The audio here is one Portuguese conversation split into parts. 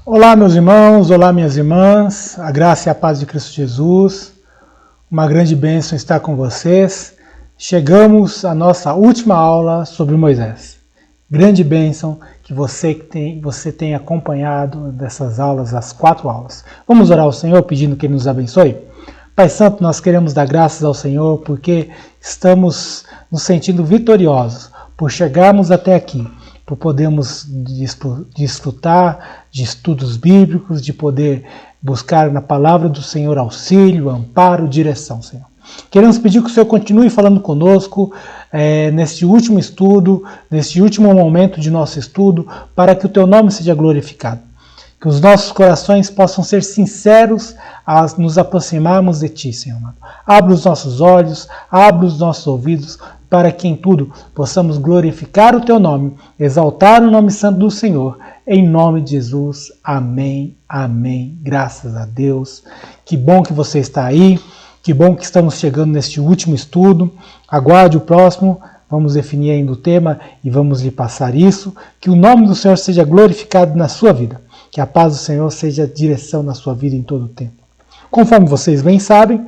Olá, meus irmãos, olá, minhas irmãs, a graça e a paz de Cristo Jesus, uma grande bênção estar com vocês. Chegamos à nossa última aula sobre Moisés. Grande bênção que você tem acompanhado dessas aulas, as 4 aulas. Vamos orar ao Senhor pedindo que Ele nos abençoe? Pai Santo, nós queremos dar graças ao Senhor porque estamos nos sentindo vitoriosos por chegarmos até aqui, por podermos desfrutar de estudos bíblicos, de poder buscar na palavra do Senhor auxílio, amparo, direção, Senhor. Queremos pedir que o Senhor continue falando conosco neste último estudo, neste último momento de nosso estudo, para que o Teu nome seja glorificado. Que os nossos corações possam ser sinceros a nos aproximarmos de Ti, Senhor amado. Abra os nossos olhos, abra os nossos ouvidos, para que em tudo possamos glorificar o Teu nome, exaltar o nome santo do Senhor, em nome de Jesus. Amém, amém. Graças a Deus. Que bom que você está aí, que bom que estamos chegando neste último estudo. Aguarde o próximo, vamos definir ainda o tema e vamos lhe passar isso. Que o nome do Senhor seja glorificado na sua vida, que a paz do Senhor seja a direção na sua vida em todo o tempo. Conforme vocês bem sabem,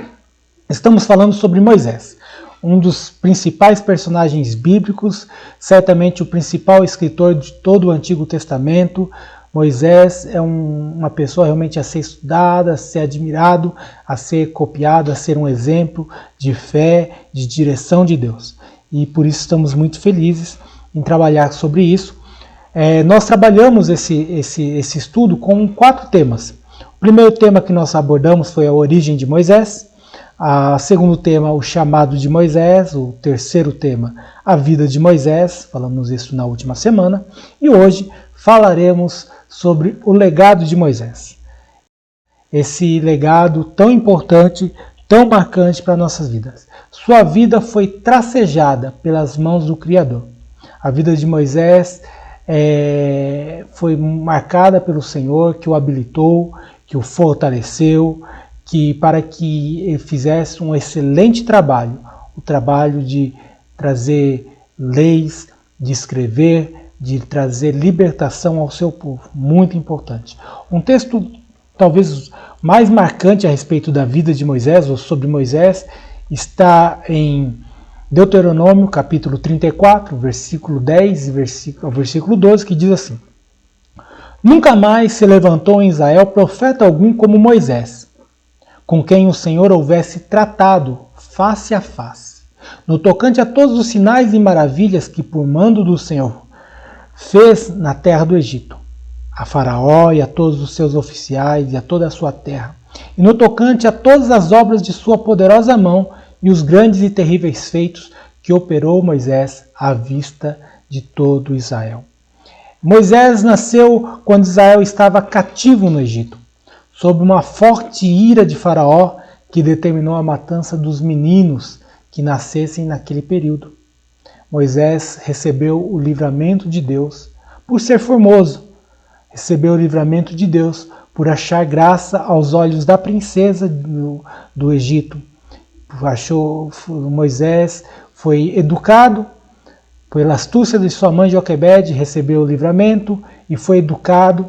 estamos falando sobre Moisés, um dos principais personagens bíblicos, certamente o principal escritor de todo o Antigo Testamento. Moisés é uma pessoa realmente a ser estudada, a ser admirado, a ser copiado, a ser um exemplo de fé, de direção de Deus. E por isso estamos muito felizes em trabalhar sobre isso. Nós trabalhamos esse estudo com 4 temas. O primeiro tema que nós abordamos foi a origem de Moisés. O segundo tema, o chamado de Moisés. O terceiro tema, a vida de Moisés. Falamos isso na última semana. E hoje falaremos sobre o legado de Moisés. Esse legado tão importante, tão marcante para nossas vidas. Sua vida foi tracejada pelas mãos do Criador. A vida de Moisés foi marcada pelo Senhor, que o habilitou, que o fortaleceu, para que ele fizesse um excelente trabalho, o trabalho de trazer leis, de escrever, de trazer libertação ao seu povo. Muito importante. Um texto talvez mais marcante a respeito da vida de Moisés, ou sobre Moisés, está em Deuteronômio, capítulo 34, versículo 10 e versículo 12, que diz assim: Nunca mais se levantou em Israel profeta algum como Moisés, com quem o Senhor houvesse tratado face a face, no tocante a todos os sinais e maravilhas que por mando do Senhor fez na terra do Egito, a Faraó e a todos os seus oficiais e a toda a sua terra, e no tocante a todas as obras de sua poderosa mão e os grandes e terríveis feitos que operou Moisés à vista de todo Israel. Moisés nasceu quando Israel estava cativo no Egito, sob uma forte ira de Faraó que determinou a matança dos meninos que nascessem naquele período. Moisés recebeu o livramento de Deus por ser formoso, recebeu o livramento de Deus por achar graça aos olhos da princesa do Egito. Moisés foi educado pela astúcia de sua mãe Joquebede, recebeu o livramento e foi educado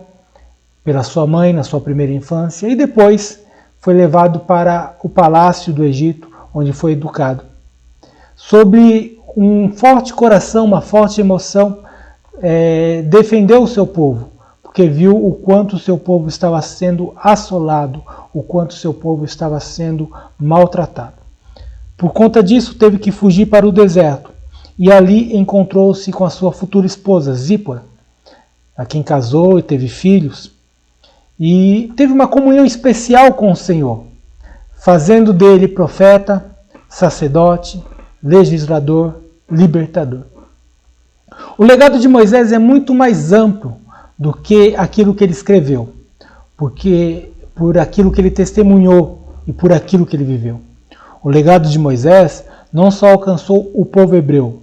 pela sua mãe na sua primeira infância, e depois foi levado para o palácio do Egito, onde foi educado. Sobre um forte coração, uma forte emoção, defendeu o seu povo, porque viu o quanto o seu povo estava sendo assolado, o quanto o seu povo estava sendo maltratado. Por conta disso, teve que fugir para o deserto, e ali encontrou-se com a sua futura esposa, Zípora, a quem casou e teve filhos, e teve uma comunhão especial com o Senhor, fazendo dele profeta, sacerdote, legislador, libertador. O legado de Moisés é muito mais amplo do que aquilo que ele escreveu, porque por aquilo que ele testemunhou e por aquilo que ele viveu. O legado de Moisés não só alcançou o povo hebreu,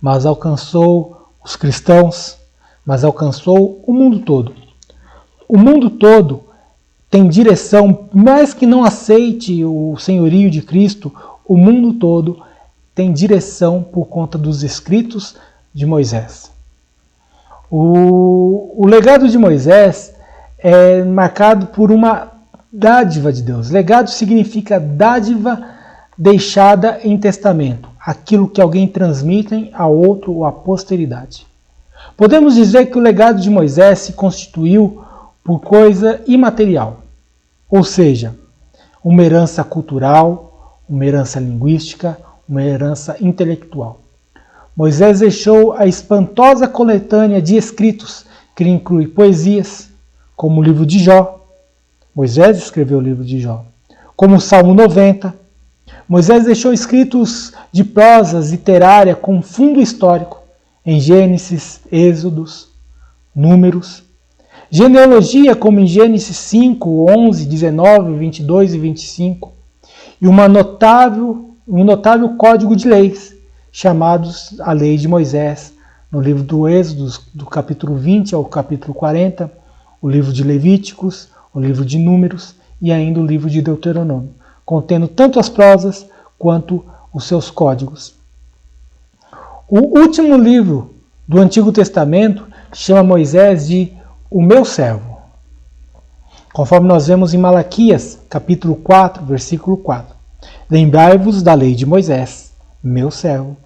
mas alcançou os cristãos, mas alcançou o mundo todo. O mundo todo tem direção, mais que não aceite o senhorio de Cristo, o mundo todo tem direção por conta dos escritos de Moisés. O legado de Moisés é marcado por uma dádiva de Deus. Legado significa dádiva deixada em testamento, aquilo que alguém transmite a outro ou à posteridade. Podemos dizer que o legado de Moisés se constituiu por coisa imaterial, ou seja, uma herança cultural, uma herança linguística, uma herança intelectual. Moisés deixou a espantosa coletânea de escritos, que inclui poesias, como o livro de Jó. Moisés escreveu o livro de Jó. Como o Salmo 90. Moisés deixou escritos de prosa literária com fundo histórico, em Gênesis, Êxodos, Números. Genealogia, como em Gênesis 5, 11, 19, 22 e 25. E um notável código de leis, chamados a Lei de Moisés, no livro do Êxodo, do capítulo 20 ao capítulo 40, o livro de Levíticos, o livro de Números e ainda o livro de Deuteronômio, contendo tanto as prosas quanto os seus códigos. O último livro do Antigo Testamento chama Moisés de o meu servo, conforme nós vemos em Malaquias, capítulo 4, versículo 4. Lembrai-vos da lei de Moisés, meu servo,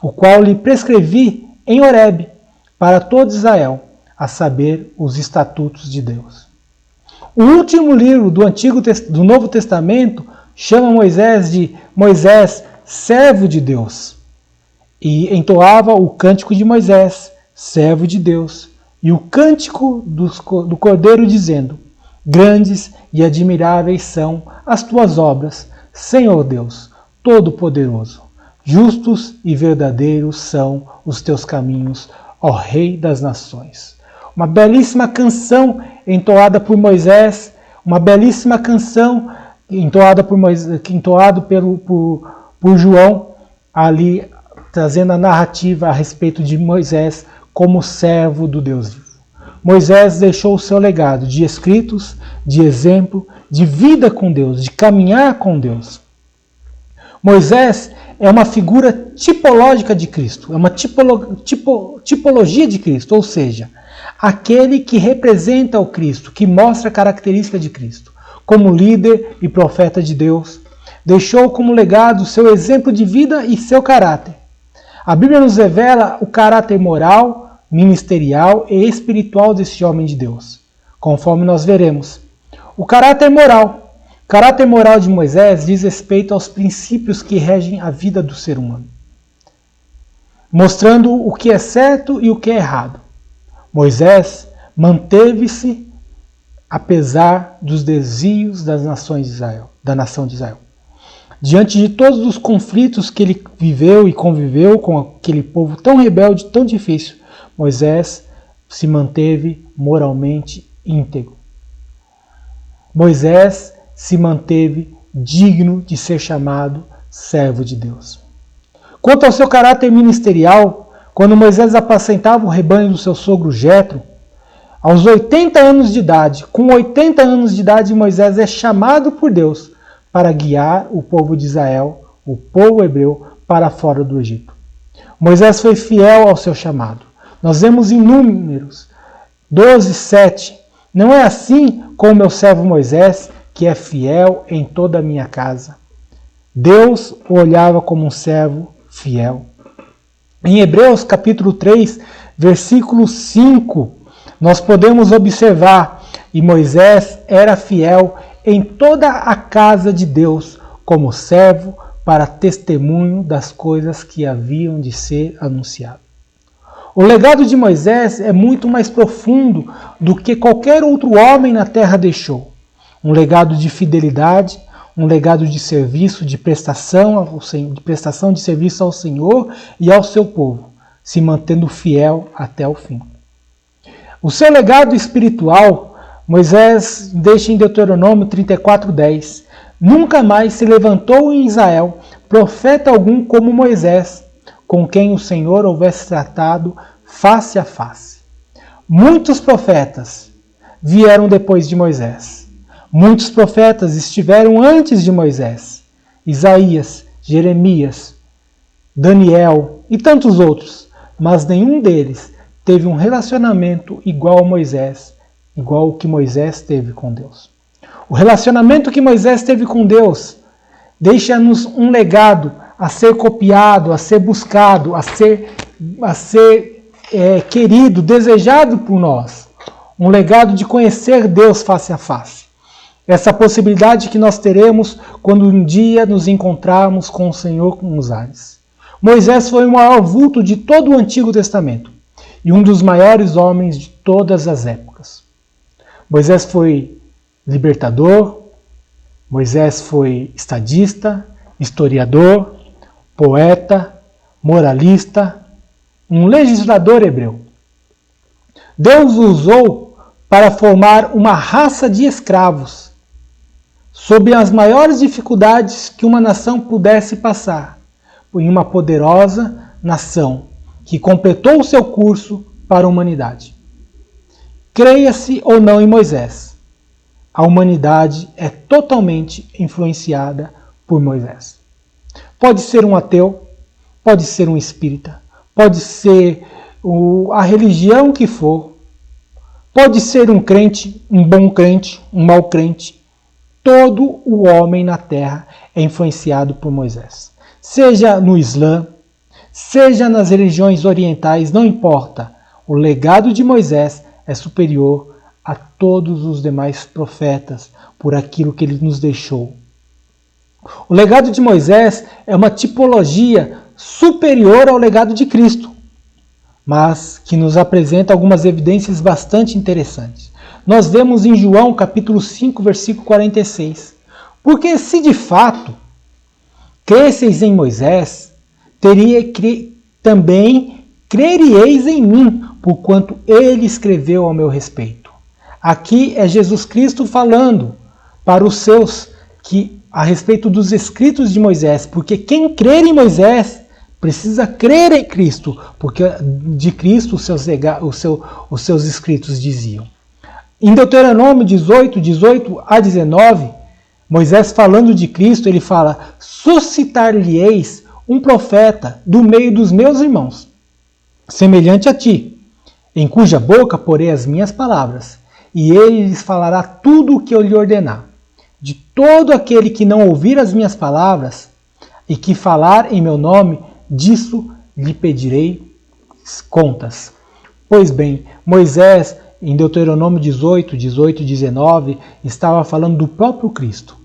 o qual lhe prescrevi em Horebe para todo Israel, a saber, os estatutos de Deus. O último livro do Novo Testamento chama Moisés de Moisés, servo de Deus, e entoava o cântico de Moisés, servo de Deus, e o cântico do Cordeiro, dizendo: grandes e admiráveis são as tuas obras, Senhor Deus, Todo-Poderoso. Justos e verdadeiros são os teus caminhos, ó Rei das Nações. Uma belíssima canção entoada por Moisés, uma belíssima canção entoada por João, ali trazendo a narrativa a respeito de Moisés como servo do Deus vivo. Moisés deixou o seu legado de escritos, de exemplo, de vida com Deus, de caminhar com Deus. Moisés é uma figura tipológica de Cristo, é uma tipologia de Cristo, ou seja, aquele que representa o Cristo, que mostra a característica de Cristo. Como líder e profeta de Deus, deixou como legado seu exemplo de vida e seu caráter. A Bíblia nos revela o caráter moral, ministerial e espiritual desse homem de Deus, conforme nós veremos. O caráter moral de Moisés diz respeito aos princípios que regem a vida do ser humano, mostrando o que é certo e o que é errado. Moisés manteve-se apesar dos desvios da nação de Israel. Diante de todos os conflitos que ele viveu e conviveu com aquele povo tão rebelde, tão difícil, Moisés se manteve moralmente íntegro. Moisés se manteve digno de ser chamado servo de Deus. Quanto ao seu caráter ministerial, quando Moisés apacentava o rebanho do seu sogro Jetro, aos 80 anos de idade, com 80 anos de idade, Moisés é chamado por Deus para guiar o povo de Israel, o povo hebreu, para fora do Egito. Moisés foi fiel ao seu chamado. Nós vemos em Números 12, 7. Não é assim com o meu servo Moisés, que é fiel em toda a minha casa. Deus o olhava como um servo fiel. Em Hebreus capítulo 3, versículo 5, nós podemos observar: e Moisés era fiel em toda a casa de Deus, como servo para testemunho das coisas que haviam de ser anunciadas. O legado de Moisés é muito mais profundo do que qualquer outro homem na terra deixou. Um legado de fidelidade, um legado de serviço, de prestação de serviço ao Senhor e ao seu povo, se mantendo fiel até o fim. O seu legado espiritual, Moisés deixa em Deuteronômio 34:10. Nunca mais se levantou em Israel profeta algum como Moisés, com quem o Senhor houvesse tratado face a face. Muitos profetas vieram depois de Moisés. Muitos profetas estiveram antes de Moisés. Isaías, Jeremias, Daniel e tantos outros, mas nenhum deles teve um relacionamento igual a Moisés, igual ao que Moisés teve com Deus. O relacionamento que Moisés teve com Deus deixa-nos um legado a ser copiado, a ser buscado, a ser querido, desejado por nós. Um legado de conhecer Deus face a face. Essa possibilidade que nós teremos quando um dia nos encontrarmos com o Senhor nos ares. Moisés foi o maior vulto de todo o Antigo Testamento e um dos maiores homens de todas as épocas. Moisés foi libertador, Moisés foi estadista, historiador, poeta, moralista, um legislador hebreu. Deus o usou para formar uma raça de escravos, sob as maiores dificuldades que uma nação pudesse passar, em uma poderosa nação que completou o seu curso para a humanidade. Creia-se ou não em Moisés, a humanidade é totalmente influenciada por Moisés. Pode ser um ateu, pode ser um espírita, pode ser a religião que for, pode ser um crente, um bom crente, um mau crente. Todo o homem na terra é influenciado por Moisés. Seja no Islã, seja nas religiões orientais, não importa. O legado de Moisés é superior a todos os demais profetas por aquilo que ele nos deixou. O legado de Moisés é uma tipologia superior ao legado de Cristo, mas que nos apresenta algumas evidências bastante interessantes. Nós vemos em João capítulo 5, versículo 46. Porque se de fato cresceis em Moisés, também creríeis em mim, porquanto ele escreveu ao meu respeito. Aqui é Jesus Cristo falando para os seus a respeito dos escritos de Moisés, porque quem crer em Moisés precisa crer em Cristo, porque de Cristo os seus escritos diziam. Em Deuteronômio 18 a 19, Moisés falando de Cristo, ele fala: suscitar-lhe-eis um profeta do meio dos meus irmãos, semelhante a ti, em cuja boca porei as minhas palavras, e ele lhes falará tudo o que eu lhe ordenar. De todo aquele que não ouvir as minhas palavras e que falar em meu nome, disso lhe pedirei contas. Pois bem, Moisés, em Deuteronômio 18 e 19, estava falando do próprio Cristo,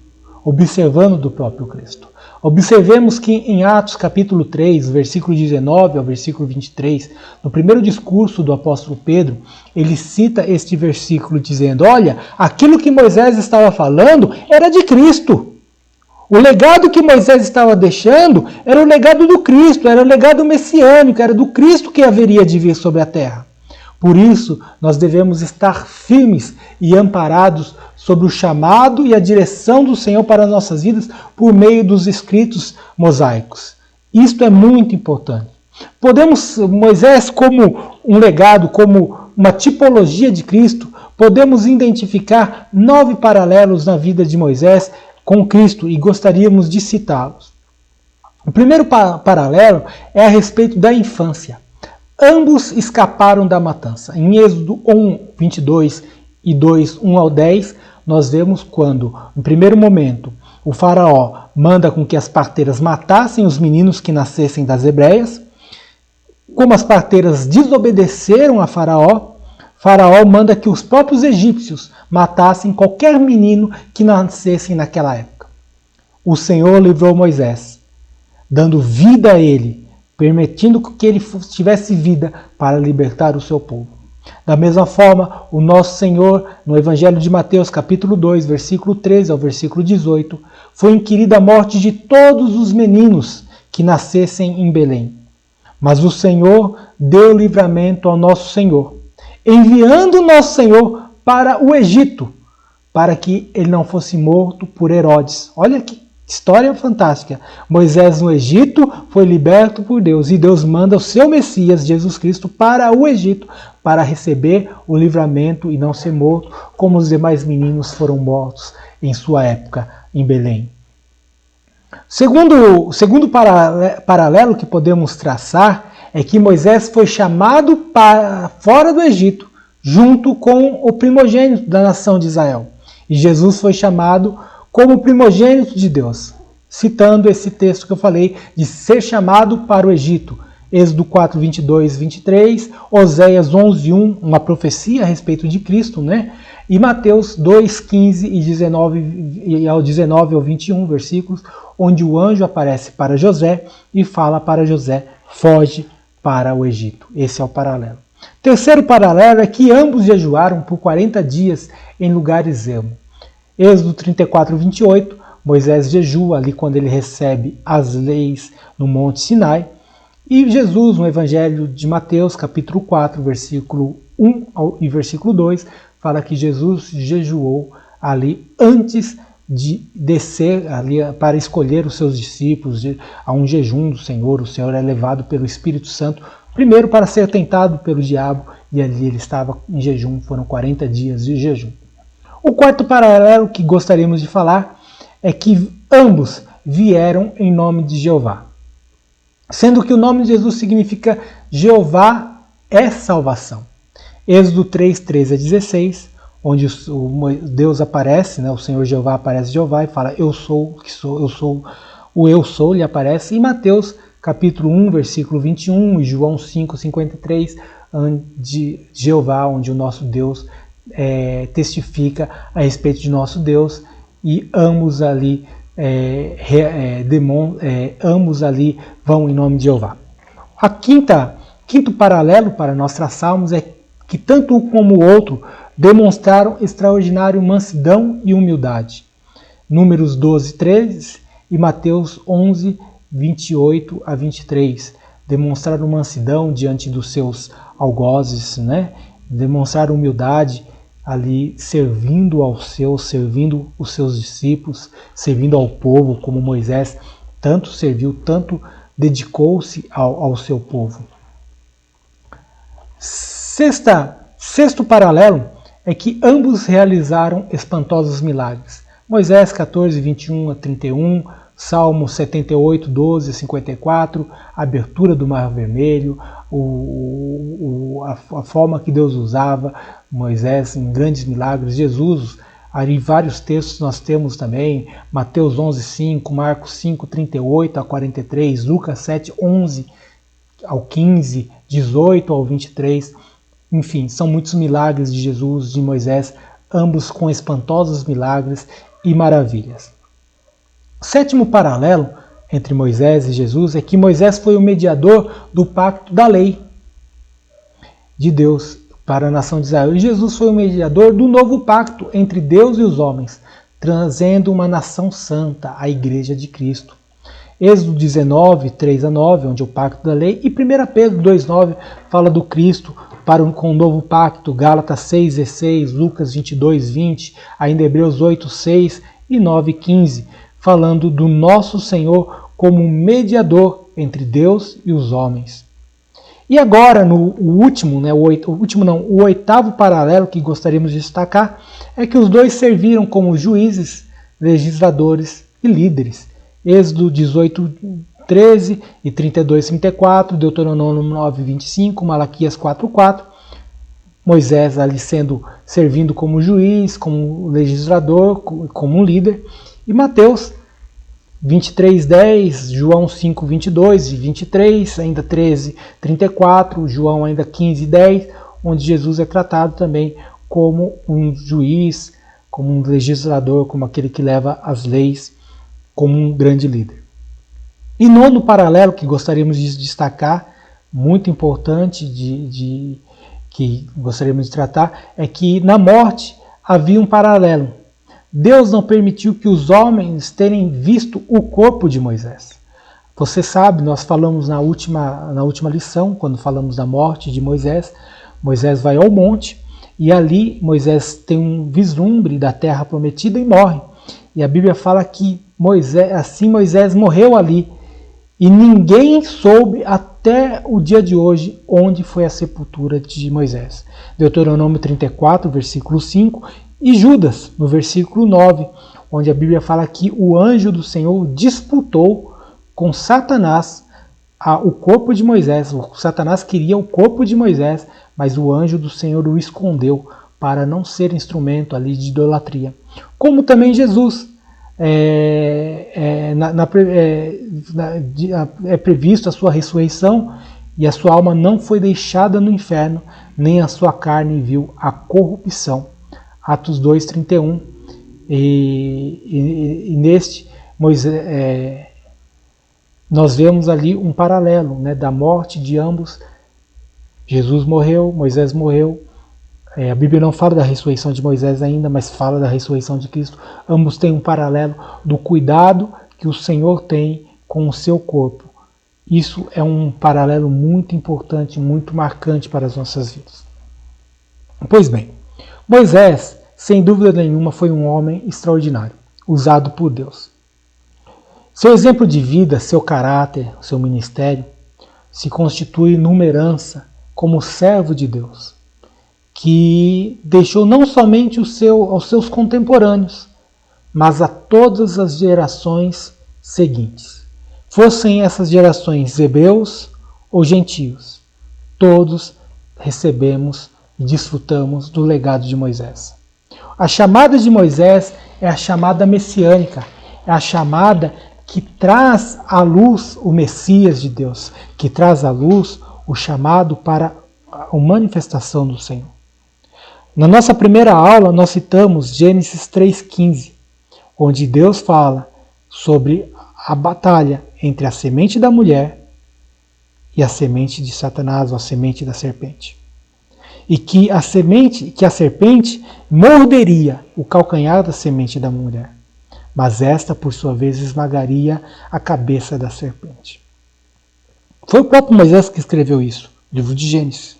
observando do próprio Cristo. Observemos que em Atos capítulo 3, versículo 19 ao versículo 23, no primeiro discurso do apóstolo Pedro, ele cita este versículo dizendo: olha, aquilo que Moisés estava falando era de Cristo. O legado que Moisés estava deixando era o legado do Cristo, era o legado messiânico, era do Cristo que haveria de vir sobre a terra. Por isso, nós devemos estar firmes e amparados sobre o chamado e a direção do Senhor para as nossas vidas por meio dos escritos mosaicos. Isto é muito importante. Moisés, como um legado, como uma tipologia de Cristo, podemos identificar 9 paralelos na vida de Moisés com Cristo e gostaríamos de citá-los. O primeiro paralelo é a respeito da infância. Ambos escaparam da matança. Em Êxodo 1, 22 e 2, 1 ao 10, nós vemos quando, no primeiro momento, o faraó manda com que as parteiras matassem os meninos que nascessem das hebreias. como as parteiras desobedeceram a Faraó, Faraó manda que os próprios egípcios matassem qualquer menino que nascesse naquela época. O Senhor livrou Moisés, dando vida a ele, permitindo que ele tivesse vida para libertar o seu povo. Da mesma forma, o nosso Senhor, no Evangelho de Mateus, capítulo 2, versículo 13 ao versículo 18, foi inquirida a morte de todos os meninos que nascessem em Belém. Mas o Senhor deu livramento ao nosso Senhor, enviando o nosso Senhor para o Egito, para que ele não fosse morto por Herodes. Olha que história fantástica. Moisés no Egito foi liberto por Deus e Deus manda o seu Messias, Jesus Cristo, para o Egito para receber o livramento e não ser morto, como os demais meninos foram mortos em sua época em Belém. Segundo paralelo que podemos traçar é que Moisés foi chamado para fora do Egito, junto com o primogênito da nação de Israel. E Jesus foi chamado como primogênito de Deus, citando esse texto que eu falei de ser chamado para o Egito. Êxodo 4, 22, 23, Oséias 11, 1, uma profecia a respeito de Cristo, né? E Mateus 2, 15 e 19 ao 21 versículos, onde o anjo aparece para José e fala para José, foge para o Egito. Esse é o paralelo. Terceiro paralelo é que ambos jejuaram por 40 dias em lugares ermos. Êxodo 34, 28, Moisés jejua ali quando ele recebe as leis no Monte Sinai. E Jesus, no Evangelho de Mateus, capítulo 4, versículo 1 e versículo 2, fala que Jesus jejuou ali antes de descer ali para escolher os seus discípulos a um jejum do Senhor. O Senhor é levado pelo Espírito Santo, primeiro para ser tentado pelo diabo, e ali ele estava em jejum, foram 40 dias de jejum. O quarto paralelo que gostaríamos de falar é que ambos vieram em nome de Jeová. Sendo que o nome de Jesus significa Jeová é salvação. Êxodo 3, 13 a 16, onde Deus aparece, né, o Senhor Jeová aparece Jeová e fala, eu sou, o eu sou lhe aparece. E Mateus capítulo 1, versículo 21 e João 5, 53, de Jeová, onde o nosso Deus testifica a respeito de nosso Deus, e ambos ali ambos ali vão em nome de Jeová. Quinto paralelo para nós traçarmos é que tanto um como o outro demonstraram extraordinária mansidão e humildade. Números 12, 13 e Mateus 11, 28 a 23. Demonstraram mansidão diante dos seus algozes, né? Demonstraram humildade ali servindo servindo os seus discípulos, servindo ao povo, como Moisés tanto serviu, tanto dedicou-se ao seu povo. Sexto paralelo é que ambos realizaram espantosos milagres. Moisés 14, 21 a 31, Salmo 78, 12 a 54, a abertura do Mar Vermelho, a forma que Deus usava Moisés em grandes milagres. Jesus, ali vários textos nós temos também, Mateus 11, 5, Marcos 5, 38 a 43, Lucas 7, 11 ao 15, 18 ao 23, enfim, são muitos milagres de Jesus, de Moisés, ambos com espantosos milagres e maravilhas. O sétimo paralelo entre Moisés e Jesus é que Moisés foi o mediador do pacto da lei de Deus para a nação de Israel. E Jesus foi o mediador do novo pacto entre Deus e os homens, trazendo uma nação santa, a Igreja de Cristo. Êxodo 19, 3 a 9, onde é o pacto da lei, e 1 Pedro 2, 9 fala do Cristo com o novo pacto, Gálatas 6, 16, Lucas 22, 20, ainda Hebreus 8, 6 e 9, 15, falando do nosso Senhor como mediador entre Deus e os homens. E agora, o oitavo paralelo que gostaríamos de destacar é que os dois serviram como juízes, legisladores e líderes. Êxodo 18, 13 e 32, 34, Deuteronômio 9, 25, Malaquias 4, 4. Moisés ali servindo como juiz, como legislador, como líder. E Mateus 23:10, João 5:22 e 23, ainda 13:34, João ainda 15:10, onde Jesus é tratado também como um juiz, como um legislador, como aquele que leva as leis, como um grande líder. E nono paralelo que gostaríamos de destacar, muito importante, que gostaríamos de tratar, é que na morte havia um paralelo. Deus não permitiu que os homens tenham visto o corpo de Moisés. Você sabe, nós falamos na última lição, quando falamos da morte de Moisés, Moisés vai ao monte e ali Moisés tem um vislumbre da terra prometida e morre. E a Bíblia fala que Moisés morreu ali e ninguém soube até o dia de hoje onde foi a sepultura de Moisés. Deuteronômio 34, versículo 5, e Judas, no versículo 9, onde a Bíblia fala que o anjo do Senhor disputou com Satanás o corpo de Moisés. O Satanás queria o corpo de Moisés, mas o anjo do Senhor o escondeu para não ser instrumento ali de idolatria. Como também Jesus, é previsto a sua ressurreição e a sua alma não foi deixada no inferno, nem a sua carne viu a corrupção. Atos 2:31, e neste Moisés, nós vemos ali um paralelo, né, da morte de ambos. Jesus morreu, Moisés morreu. A Bíblia não fala da ressurreição de Moisés ainda, mas fala da ressurreição de Cristo. Ambos têm um paralelo do cuidado que o Senhor tem com o seu corpo. Isso é um paralelo muito importante, muito marcante para as nossas vidas. Pois bem, Moisés, sem dúvida nenhuma, foi um homem extraordinário, usado por Deus. Seu exemplo de vida, seu caráter, seu ministério, se constitui numa herança como servo de Deus, que deixou não somente aos seus contemporâneos, mas a todas as gerações seguintes. Fossem essas gerações hebreus ou gentios, todos recebemos e desfrutamos do legado de Moisés. A chamada de Moisés é a chamada messiânica, é a chamada que traz à luz o Messias de Deus, que traz à luz o chamado para a manifestação do Senhor. Na nossa primeira aula, nós citamos Gênesis 3,15, onde Deus fala sobre a batalha entre a semente da mulher e a semente de Satanás, ou a semente da serpente. E que a serpente morderia o calcanhar da semente da mulher, mas esta, por sua vez, esmagaria a cabeça da serpente. Foi o próprio Moisés que escreveu isso, livro de Gênesis.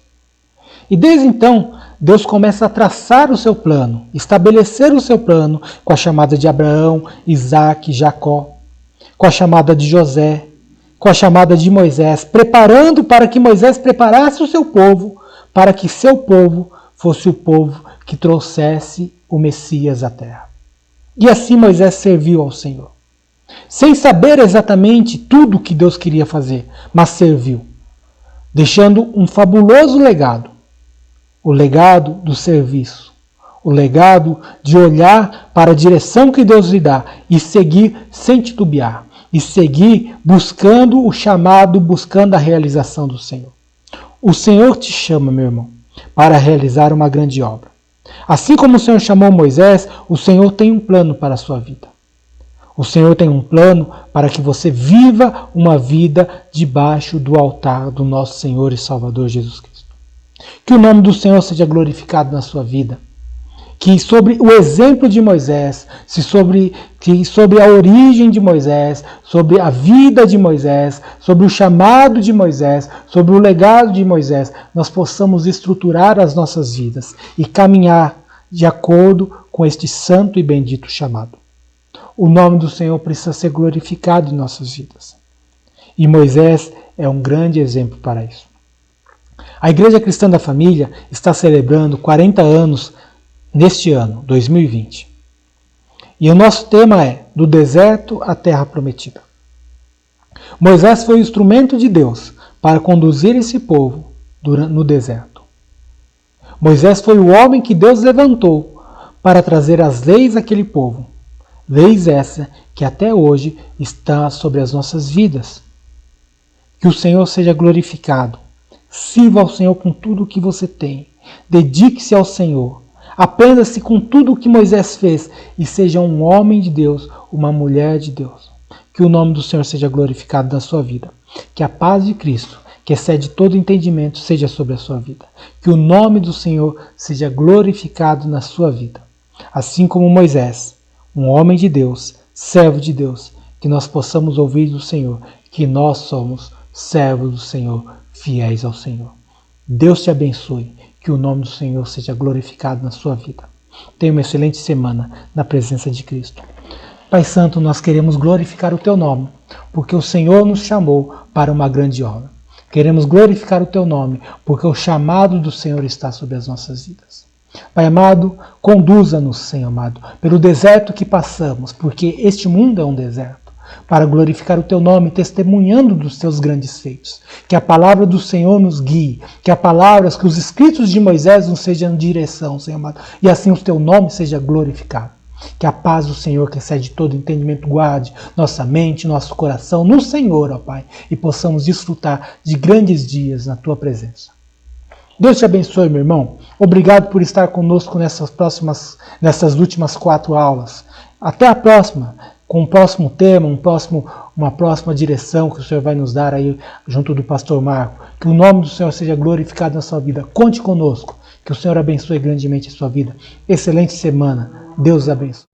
E desde então, Deus começa a traçar o seu plano, estabelecer o seu plano com a chamada de Abraão, Isaac, Jacó, com a chamada de José, com a chamada de Moisés, preparando para que Moisés preparasse o seu povo, para que seu povo fosse o povo que trouxesse o Messias à terra. E assim Moisés serviu ao Senhor, sem saber exatamente tudo o que Deus queria fazer, mas serviu, deixando um fabuloso legado, o legado do serviço, o legado de olhar para a direção que Deus lhe dá e seguir sem titubear, e seguir buscando o chamado, buscando a realização do Senhor. O Senhor te chama, meu irmão, para realizar uma grande obra. Assim como o Senhor chamou Moisés, o Senhor tem um plano para a sua vida. O Senhor tem um plano para que você viva uma vida debaixo do altar do nosso Senhor e Salvador Jesus Cristo. Que o nome do Senhor seja glorificado na sua vida. Que sobre o exemplo de Moisés, que sobre a origem de Moisés, sobre a vida de Moisés, sobre o chamado de Moisés, sobre o legado de Moisés, nós possamos estruturar as nossas vidas e caminhar de acordo com este santo e bendito chamado. O nome do Senhor precisa ser glorificado em nossas vidas. E Moisés é um grande exemplo para isso. A Igreja Cristã da Família está celebrando 40 anos neste ano, 2020. E o nosso tema é do deserto à terra prometida. Moisés foi o instrumento de Deus para conduzir esse povo no deserto. Moisés foi o homem que Deus levantou para trazer as leis àquele povo. leis essa que até hoje está sobre as nossas vidas. Que o Senhor seja glorificado. Sirva ao Senhor com tudo o que você tem. Dedique-se ao Senhor. Aprenda-se com tudo o que Moisés fez e seja um homem de Deus, uma mulher de Deus. Que o nome do Senhor seja glorificado na sua vida. Que a paz de Cristo, que excede todo entendimento, seja sobre a sua vida. Que o nome do Senhor seja glorificado na sua vida. Assim como Moisés, um homem de Deus, servo de Deus, que nós possamos ouvir do Senhor, que nós somos servos do Senhor, fiéis ao Senhor. Deus te abençoe, que o nome do Senhor seja glorificado na sua vida. Tenha uma excelente semana na presença de Cristo. Pai Santo, nós queremos glorificar o Teu nome, porque o Senhor nos chamou para uma grande obra. Queremos glorificar o Teu nome, porque o chamado do Senhor está sobre as nossas vidas. Pai amado, conduza-nos, Senhor amado, pelo deserto que passamos, porque este mundo é um deserto, para glorificar o Teu nome, testemunhando dos Teus grandes feitos. Que a palavra do Senhor nos guie, que que os escritos de Moisés nos sejam direção, Senhor amado, e assim o Teu nome seja glorificado. Que a paz do Senhor, que excede todo entendimento, guarde nossa mente, nosso coração no Senhor, ó Pai, e possamos desfrutar de grandes dias na Tua presença. Deus te abençoe, meu irmão. Obrigado por estar conosco nessas últimas 4 aulas. Até a próxima, com um próximo tema, uma próxima direção que o Senhor vai nos dar aí junto do pastor Marco. Que o nome do Senhor seja glorificado na sua vida. Conte conosco. Que o Senhor abençoe grandemente a sua vida. Excelente semana. Deus abençoe.